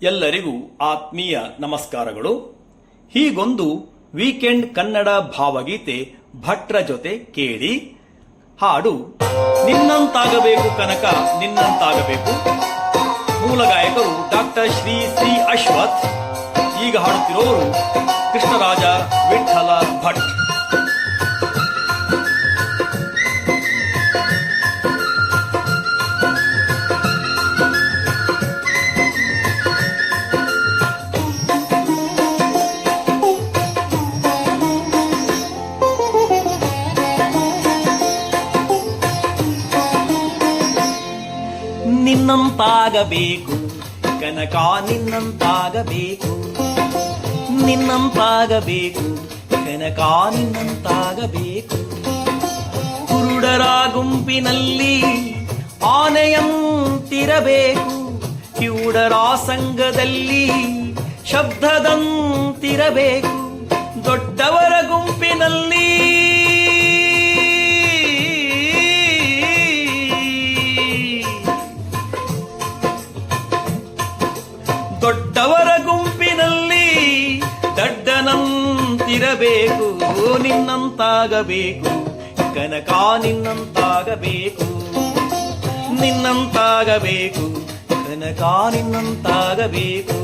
ಎಲ್ಲರಿಗೂ ಆತ್ಮೀಯ ನಮಸ್ಕಾರಗಳು. ಹೀಗೊಂದು ವೀಕೆಂಡ್ ಕನ್ನಡ ಭಾವಗೀತೆ ಭಟ್ರ ಜೊತೆ ಕೇಳಿ. ಹಾಡು ನಿನ್ನಂತಾಗಬೇಕು ಕನಕ ನಿನ್ನಂತಾಗಬೇಕು. ಮೂಲ ಗಾಯಕರು ಡಾಕ್ಟರ್ ಶ್ರೀ ಅಶ್ವಥ್. ಈಗ ಹಾಡುತ್ತಿರೋರು ಕೃಷ್ಣರಾಜ ವಿಠಲ ಭಟ್. ನಿನ್ನಂತಾಗಬೇಕು ಕನಕ ನಿನ್ನಂತಾಗಬೇಕು, ನಿನ್ನಂತಾಗಬೇಕು ಕನಕ ನಿನ್ನಂತಾಗಬೇಕು. ಕುರುಡರ ಗುಂಪಿನಲ್ಲಿ ಆನೆಯಂತಿರಬೇಕು, ಕಿವುಡರ ಸಂಘದಲ್ಲಿ ಶಬ್ದದಂತಿರಬೇಕು. ದೊಡ್ಡವರ ಗುಂಪಿನಲ್ಲಿ ದೊಡ್ಡವರ ಗುಂಪಿನಲ್ಲಿ ದಡ್ಡನಂತಿರಬೇಕು. ನಿನ್ನಂತಾಗಬೇಕು ಕನಕ ನಿನ್ನಂತಾಗಬೇಕು, ನಿನ್ನಂತಾಗಬೇಕು ಕನಕ ನಿನ್ನಂತಾಗಬೇಕು.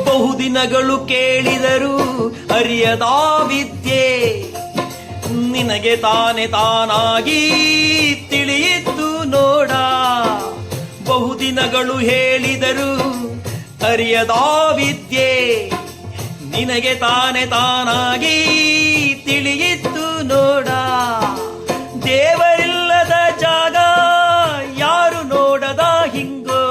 ಬಹುದಿನಗಳು ಕೇಳಿದರು ಅರಿಯದ ವಿದ್ಯೆ, ನಿನಗೆ ತಾನೆ ತಾನಾಗಿ ತಿಳಿಯಿತು ನೋಡ. ಬಹುದಿನಗಳು ಹೇಳಿದರು ಅರಿಯದ ವಿದ್ಯೆ, ನಿನಗೆ ತಾನೆ ತಾನಾಗಿ ತಿಳಿಯಿತು ನೋಡ. ದೇವರಿಲ್ಲದ ಜಾಗ ಯಾರು ನೋಡದ ಹಿಂಗೋ,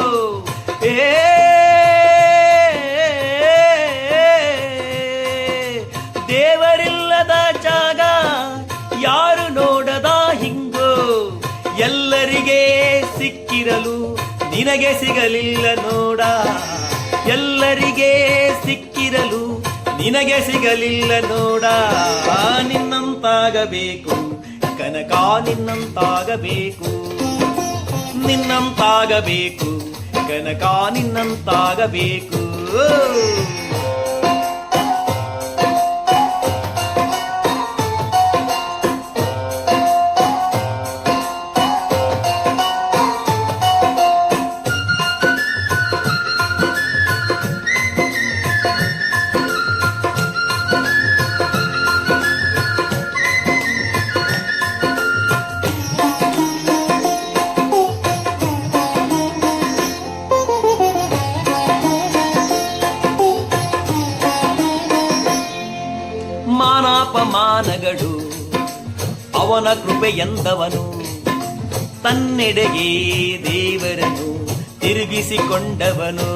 ದೇವರಿಲ್ಲದ ಜಾಗ ಯಾರು ನೋಡದ ಹಿಂಗೋ. ಎಲ್ಲರಿಗೆ ಸಿಕ್ಕಿರಲು ನಿನಗೆ ಸಿಗಲಿಲ್ಲ ನೋಡ, ಎಲ್ಲರಿಗೆ ಸಿಕ್ಕಿರಲು ನಿನಗೆ ಸಿಗಲಿಲ್ಲ ನೋಡ. ನಿನ್ನಂತಾಗಬೇಕು ಕನಕ ನಿನ್ನಂತಾಗಬೇಕು, ನಿನ್ನಂತಾಗಬೇಕು ಕನಕ ನಿನ್ನಂತಾಗಬೇಕು. ಮಾನಾಪಮಾನಗಳು ಅವನ ಕೃಪೆ ಎಂದವನು, ತನ್ನೆಡೆಗೆ ದೇವರನ್ನು ತಿರುಗಿಸಿಕೊಂಡವನು.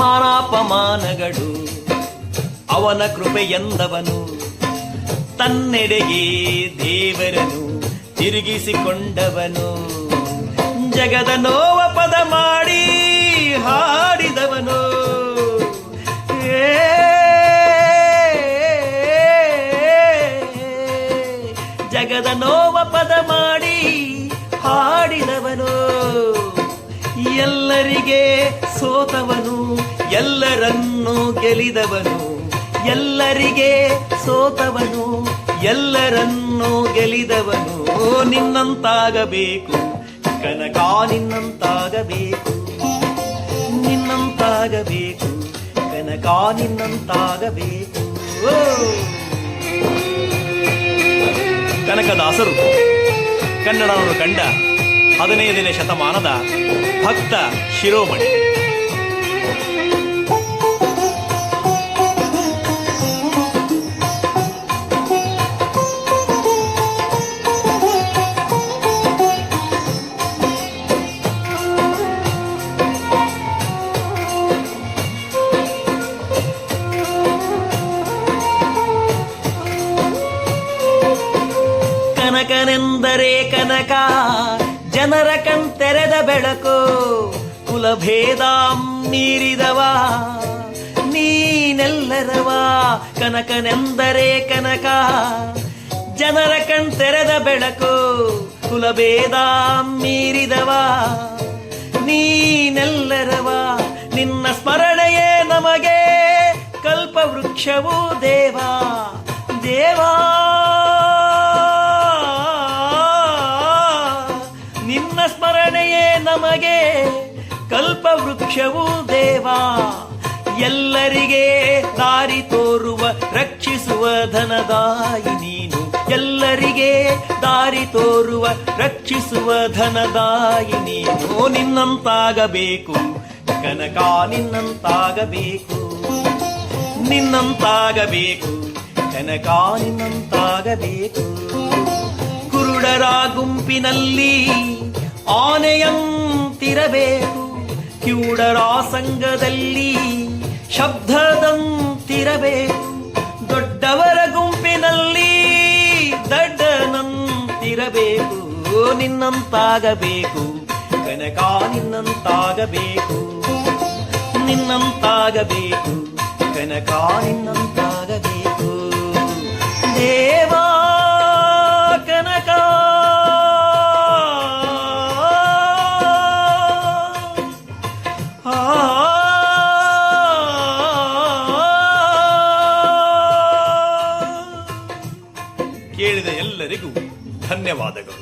ಮಾನಾಪಮಾನಗಳು ಅವನ ಕೃಪೆ ಎಂದವನು, ತನ್ನೆಡೆಗೆ ದೇವರನ್ನು ತಿರುಗಿಸಿಕೊಂಡವನು. ಜಗದ ನೋವ ಪದ ಮಾಡಿ ಹಾಡಿದವನು, ಜಗದ ನೋವ ಪದ ಮಾಡಿ ಹಾಡಿದವನು. ಎಲ್ಲರಿಗೆ ಸೋತವನು ಎಲ್ಲರನ್ನೂ ಗೆಲಿದವನು, ಎಲ್ಲರಿಗೆ ಸೋತವನು ಎಲ್ಲರನ್ನೂ ಗೆಲಿದವನು. ನಿನ್ನಂತಾಗಬೇಕು ಕನಕ ನಿನ್ನಂತಾಗಬೇಕು, ನಿನ್ನಂತಾಗಬೇಕು ಕನಕ ನಿನ್ನಂತಾಗಬೇಕು. ಕನಕದಾಸರು ಕನ್ನಡವನ್ನು ಕಂಡ 15ನೇ ಶತಮಾನದ ಭಕ್ತ ಶಿರೋಮಣಿ. ಕನಕನೆಂದರೆ ಕನಕ ಜನರ ಕಣ್ತೆರೆದ ಬೆಳಕು ಕುಲಭೇದ ಮೀರಿದವ ನೀನೆಲ್ಲರವ ಕನಕನೆಂದರೆ ಕನಕ ಜನರ ಕಣ್ತೆರೆದ ಬೆಳಕು ಕುಲಭೇದ ಮೀರಿದವ ನೀನೆಲ್ಲರವ ನಿನ್ನ ಸ್ಮರಣೆಯೇ ನಮಗೆ ಕಲ್ಪವೃಕ್ಷವು ದೇವಾ ದೇವಾ ನಿನ್ನ ಸ್ಮರಣೆಯೇ ನಮಗೆ ಕಲ್ಪವೃಕ್ಷವು ದೇವಾ ಎಲ್ಲರಿಗೆ ದಾರಿ ತೋರುವ ರಕ್ಷಿಸುವ ಧನದಾಯಿ ನೀನು ಎಲ್ಲರಿಗೆ ದಾರಿ ತೋರುವ ರಕ್ಷಿಸುವ ಧನದಾಯಿ ನೀನು ನಿನ್ನಂತಾಗಬೇಕು ಕನಕ ನಿನ್ನಂತಾಗಬೇಕು ನಿನ್ನಂತಾಗಬೇಕು ಕನಕ ನಿನ್ನಂತಾಗಬೇಕು ಕುರುಡರ ಗುಂಪಿನಲ್ಲಿ ಆನೆಯಂತಿರಬೇಕು ಕಿವುಡರ ಸಂಘದಲ್ಲಿ ಶಬ್ದದಂತಿರಬೇಕು ದೊಡ್ಡವರ ಗುಂಪಿನಲ್ಲಿ ದಡ್ಡನಂತಿರಬೇಕು ನಿನ್ನಂತಾಗಬೇಕು ಕನಕ ನಿನ್ನಂತಾಗಬೇಕು ನಿನ್ನಂತಾಗಬೇಕು ಕನಕ ನಿನ್ನಂತಾಗಬೇಕು ದೇವಾ ಕನಕ ಕೇಳಿದ ಎಲ್ಲರಿಗೂ ಧನ್ಯವಾದಗಳು.